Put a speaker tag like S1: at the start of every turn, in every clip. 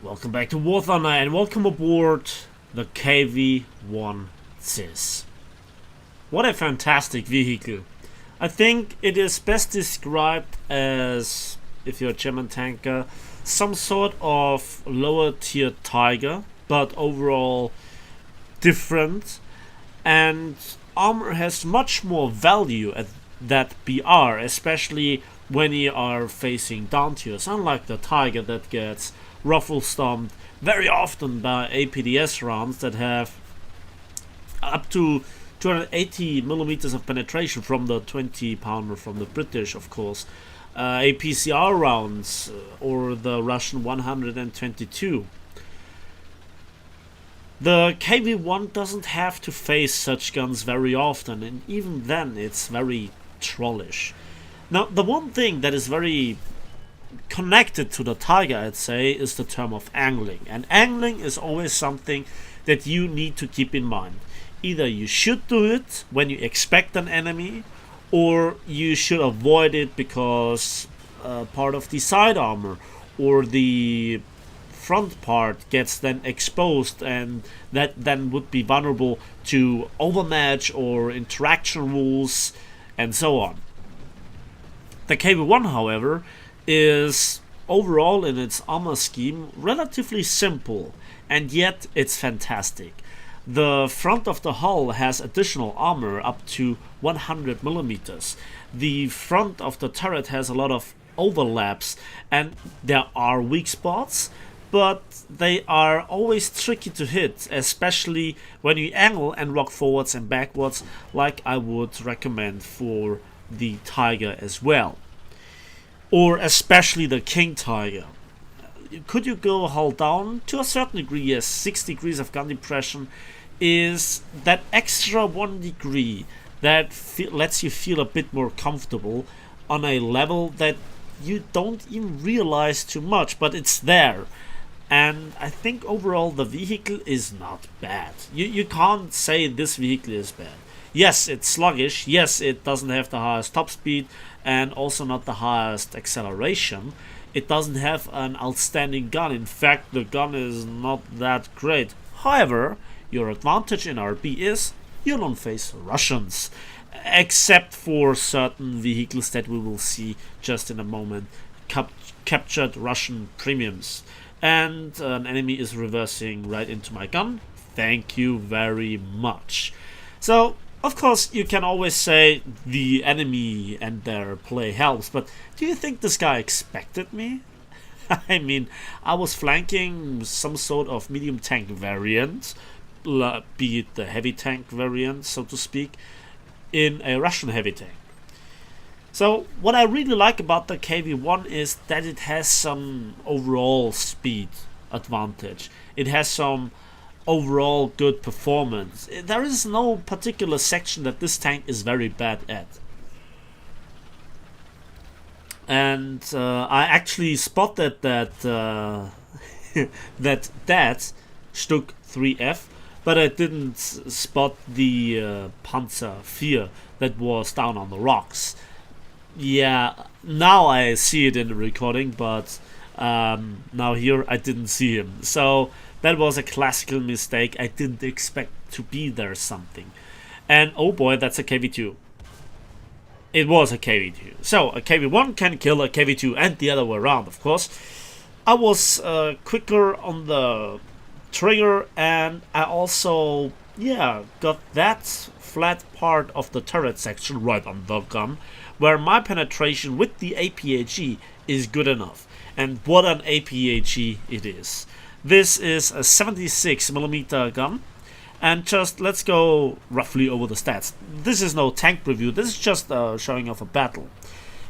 S1: Welcome back to War Thunder and welcome aboard the KV-1 ZiS. What a fantastic vehicle. I think it is best described as, if you're a German tanker, some sort of lower tier Tiger, but overall different, and armor has much more value at that BR, especially when you are facing down tiers, unlike the Tiger that gets ruffle stomped very often by APDS rounds that have up to 280 millimeters of penetration from the 20 pounder from the British, of course, APCR rounds, or the Russian 122. The KV-1 doesn't have to face such guns very often, and even then it's very trollish. Now, the one thing that is very connected to the Tiger, I'd say, is the term of angling. And angling is always something that you need to keep in mind. Either you should do it when you expect an enemy, or you should avoid it because part of the side armor or the front part gets then exposed, and that then would be vulnerable to overmatch or interaction rules and so on. The KV-1, however, is overall in its armor scheme relatively simple, and yet it's fantastic. The front of the hull has additional armor up to 100 millimeters. The front of the turret has a lot of overlaps, and there are weak spots, but they are always tricky to hit, especially when you angle and rock forwards and backwards, like I would recommend for the Tiger as well. Or especially the King Tiger. Could you go hull down? To a certain degree, yes. 6 degrees of gun depression is that extra 1 degree that lets you feel a bit more comfortable on a level that you don't even realize too much, but it's there. And I think overall the vehicle is not bad. You can't say this vehicle is bad. Yes, it's sluggish. Yes, it doesn't have the highest top speed and also not the highest acceleration. It doesn't have an outstanding gun. In fact, the gun is not that great. However, your advantage in RB is you don't face Russians, except for certain vehicles that we will see just in a moment, captured Russian premiums. And an enemy is reversing right into my gun. Thank you very much. So, of course, you can always say the enemy and their play helps, but do you think this guy expected me? I mean, I was flanking some sort of medium tank variant, be it the heavy tank variant, so to speak, in a Russian heavy tank. So, what I really like about the KV-1 is that it has some overall speed advantage. It has some overall good performance. There is no particular section that this tank is very bad at. And I actually spotted that that Stück 3F, but I didn't spot the Panzer 4 that was down on the rocks. Yeah, now I see it in the recording, but now here I didn't see him. So that was a classical mistake. I didn't expect to be there something. And oh boy, that's a KV-2. It was a KV-2. So a KV-1 can kill a KV-2 and the other way around, of course. I was quicker on the trigger, and I also, got that flat part of the turret section right on the gun, where my penetration with the APAG is good enough. And what an APAG it is. This is a 76mm gun, and just let's go roughly over the stats. This is no tank review, this is just showing off a battle.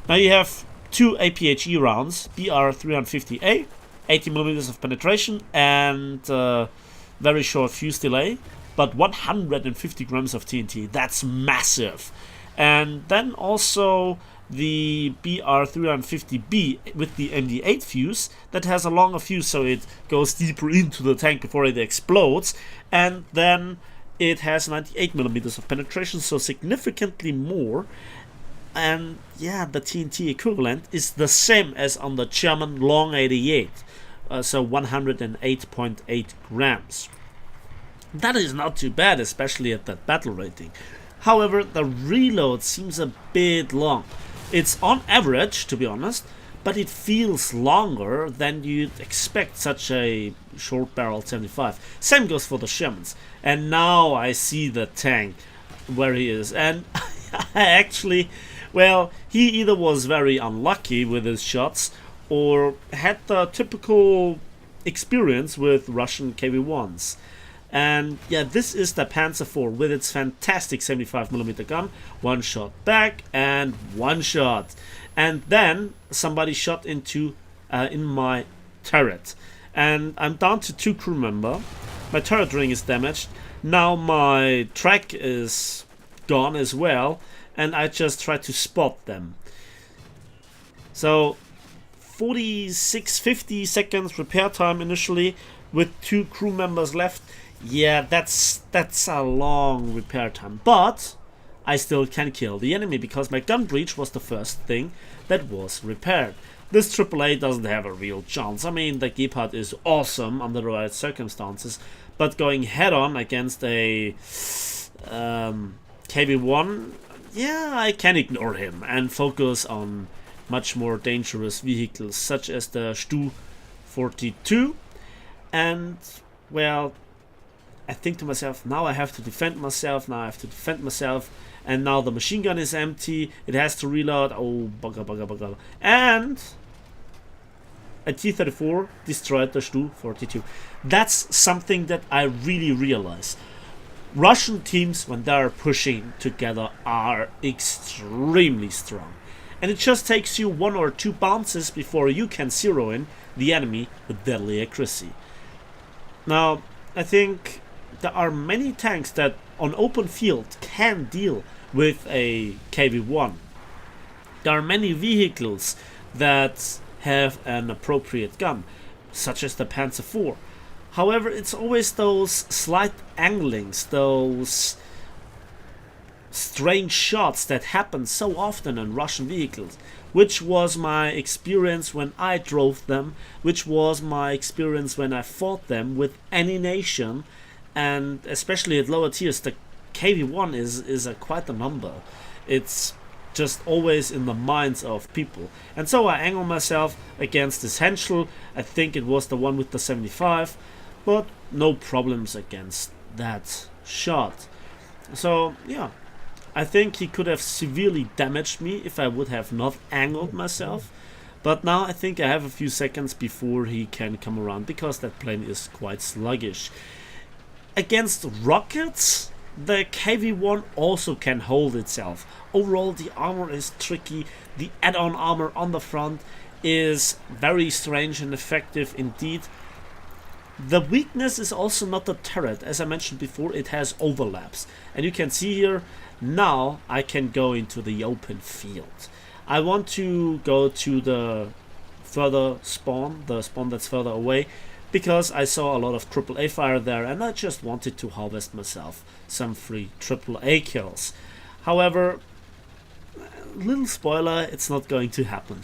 S1: Now you have 2 APAG rounds, BR350A, 80mm of penetration and very short fuse delay, but 150 grams of TNT, that's massive. And then also the BR350B with the MD8 fuse that has a longer fuse, so it goes deeper into the tank before it explodes, and then it has 98mm of penetration, so significantly more. And yeah, the TNT equivalent is the same as on the German Long 88, so 108.8 grams. That is not too bad, especially at that battle rating. However, the reload seems a bit long. It's on average, to be honest, but it feels longer than you'd expect such a short barrel 75. Same goes for the Shermans. And now I see the tank where he is, and I actually, well, he either was very unlucky with his shots or had the typical experience with Russian KV-1s. And yeah, this is the Panzer IV with its fantastic 75mm gun. One shot back and one shot. And then somebody shot into in my turret. And I'm down to 2 crew members. My turret ring is damaged. Now my track is gone as well. And I just try to spot them. So 50 seconds repair time initially with 2 crew members left. Yeah, that's a long repair time, but I still can kill the enemy because my gun breach was the first thing that was repaired. This AAA doesn't have a real chance. I mean, the Gepard is awesome under the right circumstances, but going head on against a KV-1, yeah, I can ignore him and focus on much more dangerous vehicles such as the Stu-42. And well, I think to myself, now I have to defend myself, and now the machine gun is empty, it has to reload, oh bugger. And a T-34 destroyed the Stu-42. That's something that I really realize. Russian teams, when they are pushing together, are extremely strong. And it just takes you 1 or 2 bounces before you can zero in the enemy with deadly accuracy. Now, I think there are many tanks that on open field can deal with a KV-1. There are many vehicles that have an appropriate gun, such as the Panzer IV. However, it's always those slight anglings, those strange shots that happen so often in Russian vehicles, which was my experience when I drove them, which was my experience when I fought them with any nation. And especially at lower tiers, the KV-1 is quite a number. It's just always in the minds of people. And so I angle myself against this Henschel. I think it was the one with the 75, but no problems against that shot. So yeah, I think he could have severely damaged me if I would have not angled myself. But now I think I have a few seconds before he can come around because that plane is quite sluggish. Against rockets, the KV-1 also can hold itself. Overall, the armor is tricky. The add-on armor on the front is very strange and effective indeed. The weakness is also not the turret. As I mentioned before, it has overlaps. And you can see here, now I can go into the open field. I want to go to the further spawn, the spawn that's further away, because I saw a lot of AAA fire there and I just wanted to harvest myself some free AAA kills. However, little spoiler, it's not going to happen.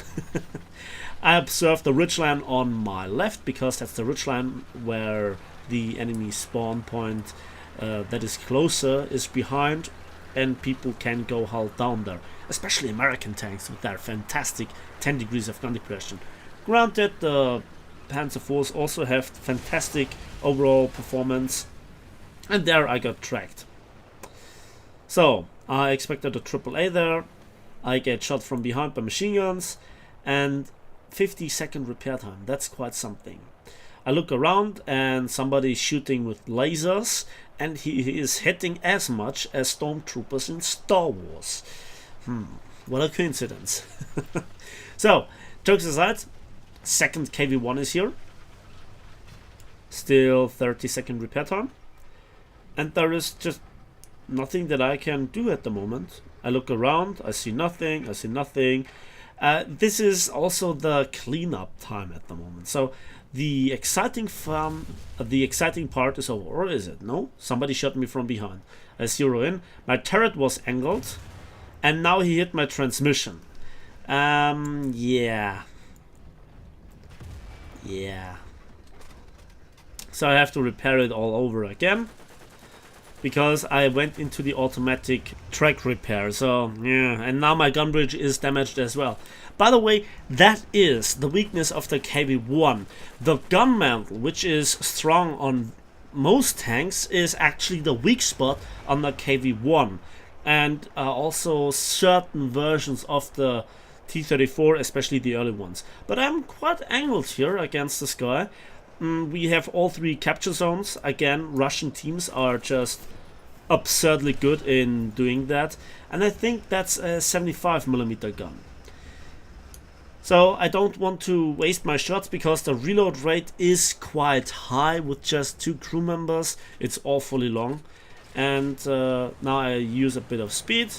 S1: I observed the ridgeline on my left because that's the ridgeline where the enemy spawn point that is closer is behind, and people can go hull down there, especially American tanks with their fantastic 10 degrees of gun depression. Granted, the Panzer IVs also have fantastic overall performance, and there I got tracked. So I expected a AAA there. I get shot from behind by machine guns, and 50-second repair time. That's quite something. I look around and somebody's shooting with lasers, and he is hitting as much as stormtroopers in Star Wars. What a coincidence. So, jokes aside, second KV-1 is here. Still 30-second repair time. And there is just nothing that I can do at the moment. I look around, I see nothing, this is also the cleanup time at the moment. So the exciting part is over, or is it? No? Somebody shot me from behind. I zero in. My turret was angled, and now he hit my transmission. Yeah. So I have to repair it all over again, because I went into the automatic track repair. So yeah, and now my gun bridge is damaged as well. By the way, that is the weakness of the KV-1. The gun mantle, which is strong on most tanks, is actually the weak spot on the KV-1. And also certain versions of the T-34, especially the early ones. But I'm quite angled here against this guy. We have all 3 capture zones. Again, Russian teams are just absurdly good in doing that. And I think that's a 75mm gun. So I don't want to waste my shots, because the reload rate is quite high with just 2 crew members. It's awfully long. And now I use a bit of speed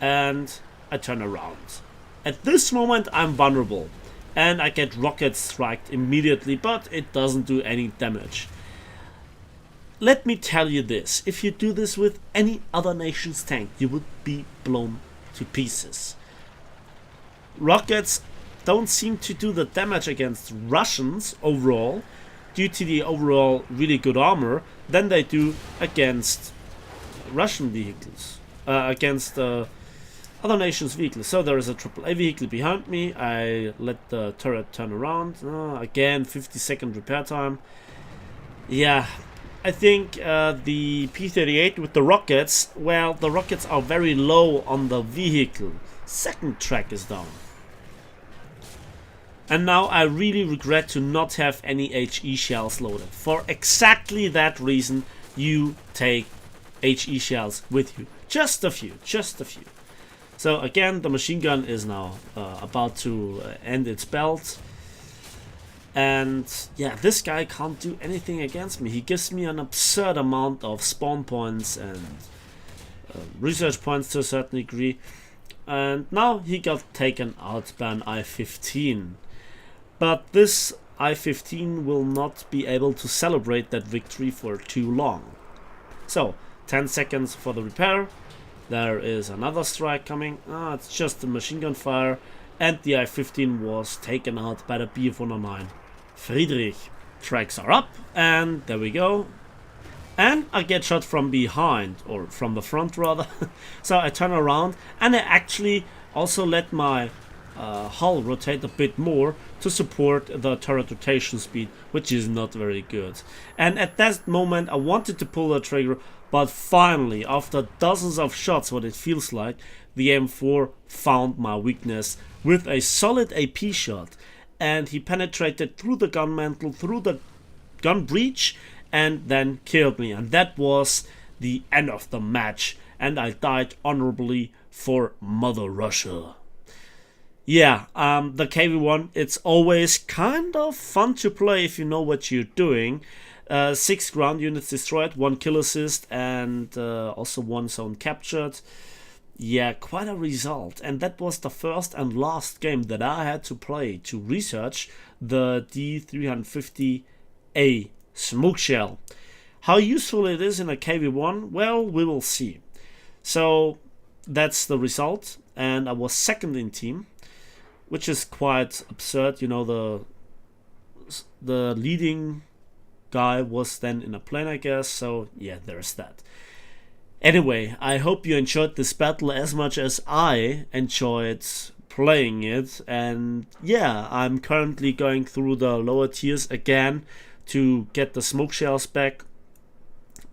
S1: and I turn around. At this moment I'm vulnerable and I get rocket striked immediately, but it doesn't do any damage. Let me tell you this, if you do this with any other nation's tank, you would be blown to pieces. Rockets don't seem to do the damage against Russians overall, due to the overall really good armor, than they do against Russian vehicles, against other nations' vehicles. So there is a AAA vehicle behind me. I let the turret turn around. Again, 50-second repair time. Yeah, I think the P-38 with the rockets, well, the rockets are very low on the vehicle. Second track is down. And now I really regret to not have any HE shells loaded. For exactly that reason, you take HE shells with you. Just a few, just a few. So again, the machine gun is now about to end its belt. And yeah, this guy can't do anything against me. He gives me an absurd amount of spawn points and research points to a certain degree. And now he got taken out by an I-15. But this I-15 will not be able to celebrate that victory for too long. So, 10 seconds for the repair. There is another strike coming. It's just a machine gun fire. And the I-15 was taken out by the Bf-109. Friedrich. Tracks are up. And there we go. And I get shot from behind. Or from the front rather. So I turn around. And I actually also let my hull rotate a bit more to support the turret rotation speed, which is not very good. And at that moment I wanted to pull the trigger, but finally, after dozens of shots, what it feels like, the M4 found my weakness with a solid AP shot, and he penetrated through the gun mantle, through the gun breech, and then killed me. And that was the end of the match, and I died honorably for Mother Russia. Yeah, the KV-1, it's always kind of fun to play if you know what you're doing. 6 ground units destroyed, 1 kill assist, and also 1 zone captured. Yeah, quite a result. And that was the first and last game that I had to play to research the D350A smoke shell. How useful it is in a KV-1, well, we will see. So that's the result, and I was second in team, which is quite absurd. You know, the leading guy was then in a plane, I guess. So yeah, there's that. Anyway, I hope you enjoyed this battle as much as I enjoyed playing it. And yeah, I'm currently going through the lower tiers again to get the smoke shells back.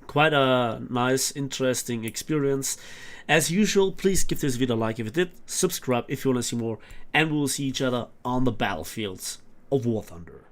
S1: Quite a nice, interesting experience. As usual, please give this video a like if you did, subscribe if you want to see more, and we will see each other on the battlefields of War Thunder.